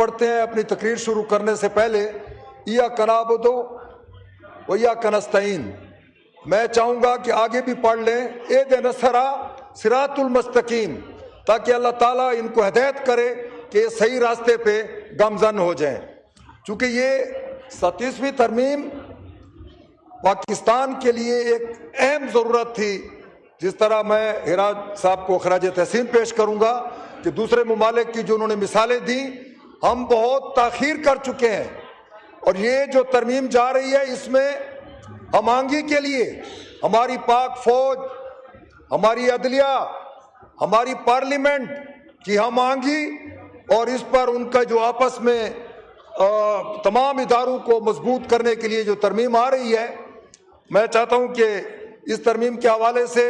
पढ़ते हैं अपनी तकरीर शुरू करने से पहले, या कनाबुदो व या कनस्तईन। मैं चाहूँगा कि आगे भी पढ़ लें एहदिनस्सरा सिरातुल मुस्तकीम, ताकि अल्लाह ताला इनको हिदायत करे कि सही रास्ते पे गामजन हो जाएं। चूँकि ये 37वीं तरमीम पाकिस्तान के लिए एक अहम ज़रूरत थी। जिस तरह मैं हिराज साहब को खराज तहसीन पेश करूँगा कि दूसरे ममालिक की जो उन्होंने मिसालें दी, हम बहुत ताख़ीर कर चुके हैं, और ये जो तरमीम जा रही है इसमें हम आंगी के लिए हमारी पाक फौज, हमारी अदलिया, हमारी पार्लियामेंट की हम आंगी, और इस पर उनका जो आपस में तमाम इदारों को मजबूत करने के लिए जो तरमीम आ रही है, मैं चाहता हूँ कि इस तरमीम के हवाले से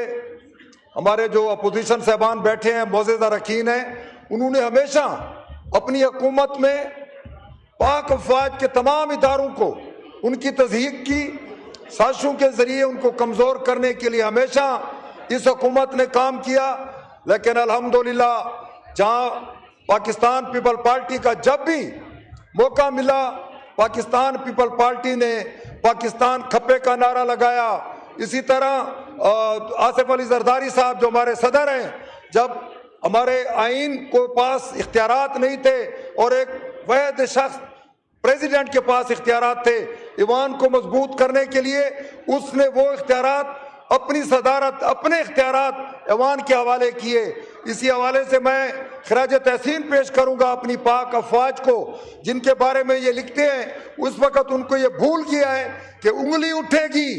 हमारे जो अपोजिशन साहबान बैठे हैं, मौजूदा रकीन हैं, उन्होंने हमेशा अपनी हुकूमत में पाक अफवाज के तमाम इदारों को उनकी तज़हीक की साजिशों के ज़रिए उनको कमज़ोर करने के लिए हमेशा इस हुकूमत ने काम किया। लेकिन अल्हम्दुलिल्लाह जहाँ पाकिस्तान पीपल पार्टी का जब भी मौका मिला, पाकिस्तान पीपल पार्टी ने पाकिस्तान खप्पे का नारा लगाया। इसी तरह आसिफ अली जरदारी साहब जो हमारे सदर हैं, जब हमारे आइन को पास इख्तियारात नहीं थे और एक वैध शख्स प्रेसिडेंट के पास इख्तियारात थे ईवान को मजबूत करने के लिए, उसने वो इख्तियारात अपनी सदारत, अपने इख्तियारात ईवान के हवाले किए। इसी हवाले से मैं खराज तहसीन पेश करूंगा अपनी पाक अफवाज को, जिनके बारे में ये लिखते हैं उस वक़्त उनको ये भूल गया है कि उंगली उठेगी,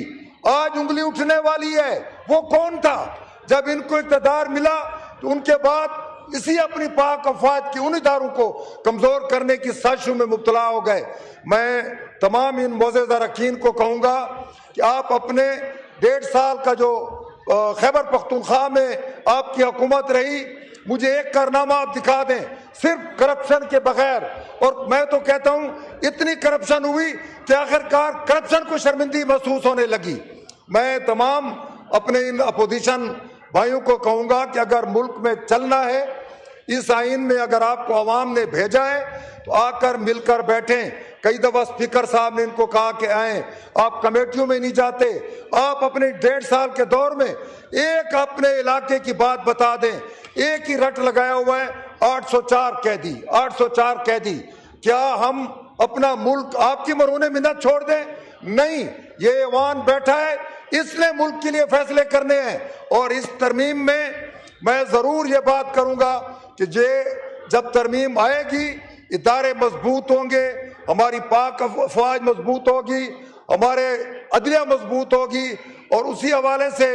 आज उंगली उठने वाली है। वो कौन था? जब इनको इक़्तिदार मिला तो उनके बाद इसी अपनी पाक अफवाज की उन इदारों को कमज़ोर करने की साजिशों में मुब्तला हो गए। मैं तमाम इन मौजूदा रकीन को कहूँगा कि आप अपने 1.5 साल का जो खैबर पख्तूनख्वा में आपकी हुकूमत रही, मुझे एक कारनामा आप दिखा दें सिर्फ करप्शन के बगैर। और मैं तो कहता हूँ इतनी करप्शन हुई कि आखिरकार करप्शन को शर्मिंदगी महसूस होने लगी। मैं तमाम अपने इन अपोजिशन भाइयों को कहूँगा कि अगर मुल्क में चलना है, इस आइन में अगर आपको अवाम ने भेजा है तो आकर मिलकर बैठें। कई दफ़ा स्पीकर साहब ने इनको कहा कि आएँ, आप कमेटियों में नहीं जाते, आप अपने 1.5 साल के दौर में एक अपने इलाके की बात बता दें। एक ही रट लगाया हुआ है 804 कैदी, 804 कैदी। क्या हम अपना मुल्क आपकी मरहूने मिन्नत छोड़ दें? नहीं, ये ऐवान बैठा है, इसने मुल्क के लिए फैसले करने हैं। और इस तरमीम में मैं ज़रूर ये बात करूँगा कि जब तरमीम आएगी, इदारे मजबूत होंगे, हमारी पाक अफवाज मजबूत होगी, हमारे अदलिया मजबूत होगी। और उसी हवाले से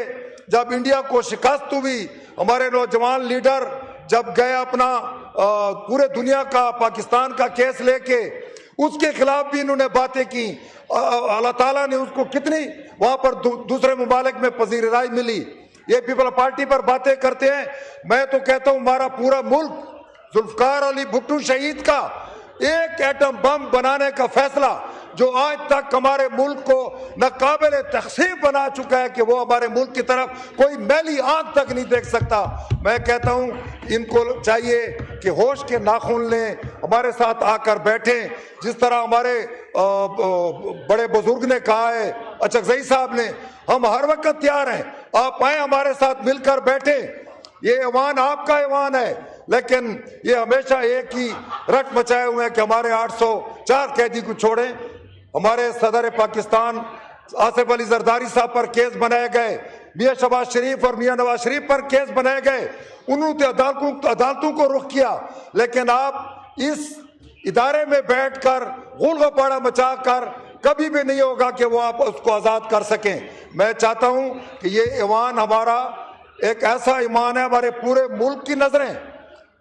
जब इंडिया को शिकस्त हुई, हमारे नौजवान लीडर जब गए अपना पूरे दुनिया का पाकिस्तान का केस लेके, उसके खिलाफ भी इन्होंने बातें की। अल्लाह ताला ने उसको कितनी वहाँ पर दूसरे मुमालिक में पजीर राय मिली। ये पीपल पार्टी पर बातें करते हैं। मैं तो कहता हूँ हमारा पूरा मुल्क जुल्फकार अली भुट्टो शहीद का एक एटम बम बनाने का फैसला जो आज तक हमारे मुल्क को नाकाबिल तहसीब बना चुका है कि वो हमारे मुल्क की तरफ कोई मैली आंख तक नहीं देख सकता। मैं कहता हूँ इनको चाहिए कि होश के नाखून लें, हमारे साथ आकर बैठें। जिस तरह हमारे बड़े बुजुर्ग ने कहा है, अचकजई साहब ने, हम हर वक्त तैयार हैं, आप आए हमारे साथ मिलकर बैठें। ये ऐवान आपका ऐवान है, लेकिन ये हमेशा एक ही रट मचाए हुए हैं कि हमारे 804 कैदी को छोड़ें। हमारे सदर पाकिस्तान आसिफ अली जरदारी साहब पर केस बनाए गए, मियाँ शहबाज शरीफ और मियाँ नवाज शरीफ पर केस बनाए गए, उन्होंने अदालतों को रुख किया। लेकिन आप इस इदारे में बैठकर गुल गपाड़ा मचाकर कभी भी नहीं होगा कि वो आप उसको आज़ाद कर सकें। मैं चाहता हूँ कि ये ईवान हमारा एक ऐसा ईमान है, हमारे पूरे मुल्क की नजरें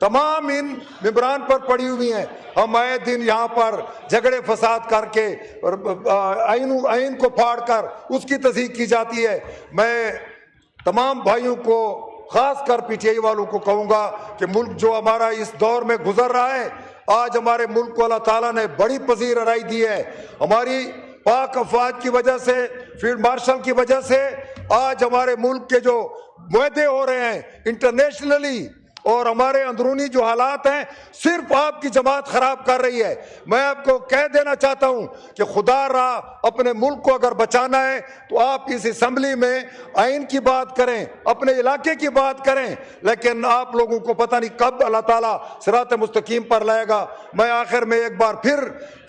तमाम इन मेंबरान पर पड़ी हुई हैं। हम आए दिन यहाँ पर झगड़े फसाद करके आइन को फाड़ कर उसकी तस्दीक की जाती है। मैं तमाम भाइयों को, खास कर पीटीआई वालों को कहूँगा कि मुल्क जो हमारा इस दौर में गुजर रहा है, आज हमारे मुल्क को अल्लाह ताला ने बड़ी पजीर राय दी है। हमारी पाक अफवाज की वजह से, फील्ड मार्शल की वजह से आज हमारे मुल्क के जो मुआहदे हो रहे हैं इंटरनेशनली, और हमारे अंदरूनी जो हालात हैं सिर्फ आपकी जमात खराब कर रही है। मैं आपको कह देना चाहता हूं कि खुदा रहा अपने मुल्क को अगर बचाना है तो आप इस असेंबली में आइन की बात करें, अपने इलाके की बात करें, लेकिन आप लोगों को पता नहीं कब अल्लाह ताला सिरात मुस्तकीम पर लाएगा। मैं आखिर में एक बार फिर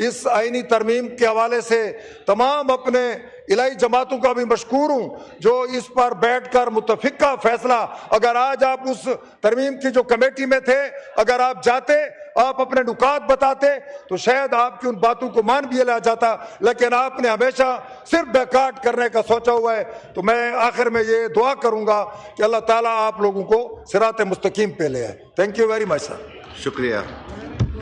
इस आईनी तरमीम के हवाले से तमाम अपने इलाही जमातों का भी मशकूर हूं जो इस पर बैठकर मुतफिका फैसला, अगर आज आप उस तरमीम की जो कमेटी में थे, अगर आप जाते, आप अपने नुकात बताते तो शायद आपकी उन बातों को मान भी लिया जाता, लेकिन आपने हमेशा सिर्फ बैकाट करने का सोचा हुआ है। तो मैं आखिर में ये दुआ करूंगा कि अल्लाह ताला आप लोगों को सिरात मुस्तकीम पे ले आए। Thank you very much sir. शुक्रिया।